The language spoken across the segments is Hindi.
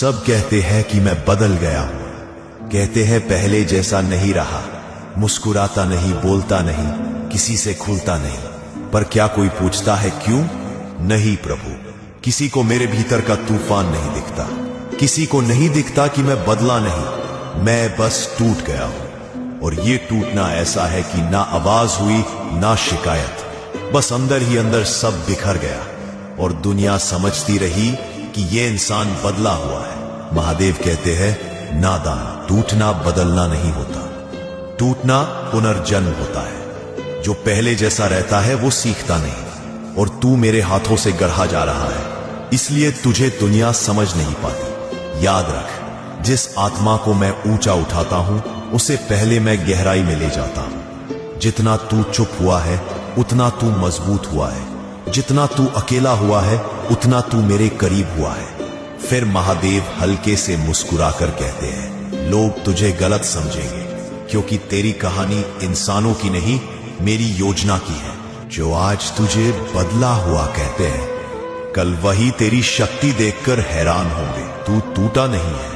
सब कहते हैं कि मैं बदल गया हूं, कहते हैं पहले जैसा नहीं रहा, मुस्कुराता नहीं, बोलता नहीं, किसी से खुलता नहीं। पर क्या कोई पूछता है क्यों? नहीं प्रभु, किसी को मेरे भीतर का तूफान नहीं दिखता, किसी को नहीं दिखता कि मैं बदला नहीं, मैं बस टूट गया हूं। और ये टूटना ऐसा है कि ना आवाज हुई ना शिकायत, बस अंदर ही अंदर सब बिखर गया और दुनिया समझती रही कि ये इंसान बदला हुआ है। महादेव कहते हैं नादान, टूटना बदलना नहीं होता, टूटना पुनर्जन्म होता है। जो पहले जैसा रहता है वो सीखता नहीं, और तू मेरे हाथों से गढ़ा जा रहा है, इसलिए तुझे दुनिया समझ नहीं पाती। याद रख, जिस आत्मा को मैं ऊंचा उठाता हूं उसे पहले मैं गहराई में ले जाता हूं। जितना तू चुप हुआ है उतना तू मजबूत हुआ है, जितना तू अकेला हुआ है उतना तू मेरे करीब हुआ है। फिर महादेव हल्के से मुस्कुराकर कहते हैं लोग तुझे गलत समझेंगे, क्योंकि तेरी कहानी इंसानों की नहीं, मेरी योजना की है। जो आज तुझे बदला हुआ कहते हैं, कल वही तेरी शक्ति देखकर हैरान होंगे। तू टूटा नहीं है,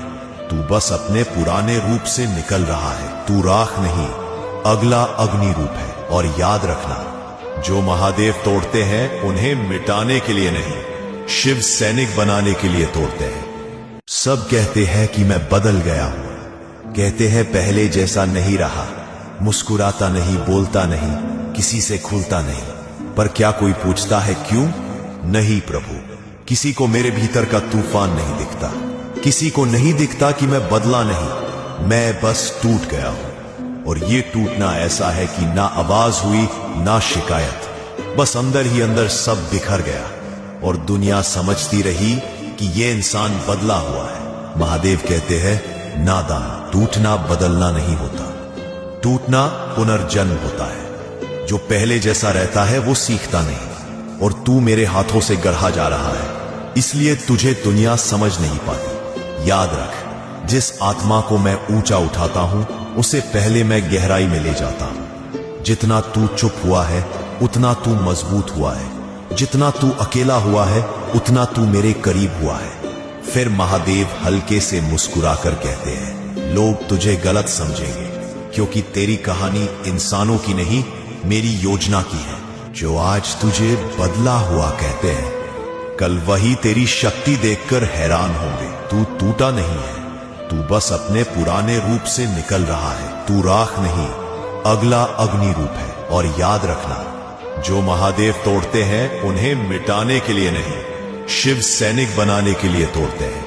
तू बस अपने पुराने रूप से निकल रहा है। तू राख नहीं, अगला अग्नि रूप है। और याद रखना, जो महादेव तोड़ते हैं उन्हें मिटाने के लिए नहीं, शिव सैनिक बनाने के लिए तोड़ते हैं। सब कहते हैं कि मैं बदल गया हूं, कहते हैं पहले जैसा नहीं रहा, मुस्कुराता नहीं, बोलता नहीं, किसी से खुलता नहीं। पर क्या कोई पूछता है क्यों? नहीं प्रभु, किसी को मेरे भीतर का तूफान नहीं दिखता, किसी को नहीं दिखता कि मैं बदला नहीं, मैं बस टूट गया हूं। और ये टूटना ऐसा है कि ना आवाज हुई ना शिकायत, बस अंदर ही अंदर सब बिखर गया और दुनिया समझती रही कि ये इंसान बदला हुआ है। महादेव कहते हैं नादान, टूटना बदलना नहीं होता, टूटना पुनर्जन्म होता है। जो पहले जैसा रहता है वो सीखता नहीं, और तू मेरे हाथों से गढ़ा जा रहा है, इसलिए तुझे दुनिया समझ नहीं पाती। याद रख, जिस आत्मा को मैं ऊंचा उठाता हूं उसे पहले मैं गहराई में ले जाता हूं। जितना तू चुप हुआ है उतना तू मजबूत हुआ है, जितना तू अकेला हुआ है उतना तू मेरे करीब हुआ है। फिर महादेव हल्के से मुस्कुराकर कहते हैं लोग तुझे गलत समझेंगे, क्योंकि तेरी कहानी इंसानों की नहीं, मेरी योजना की है। जो आज तुझे बदला हुआ कहते हैं, कल वही तेरी शक्ति देखकर हैरान होंगे। तू टूटा नहीं है, तू बस अपने पुराने रूप से निकल रहा है। तू राख नहीं, अगला अग्नि रूप है। और याद रखना, जो महादेव तोड़ते हैं उन्हें मिटाने के लिए नहीं, शिव सैनिक बनाने के लिए तोड़ते हैं।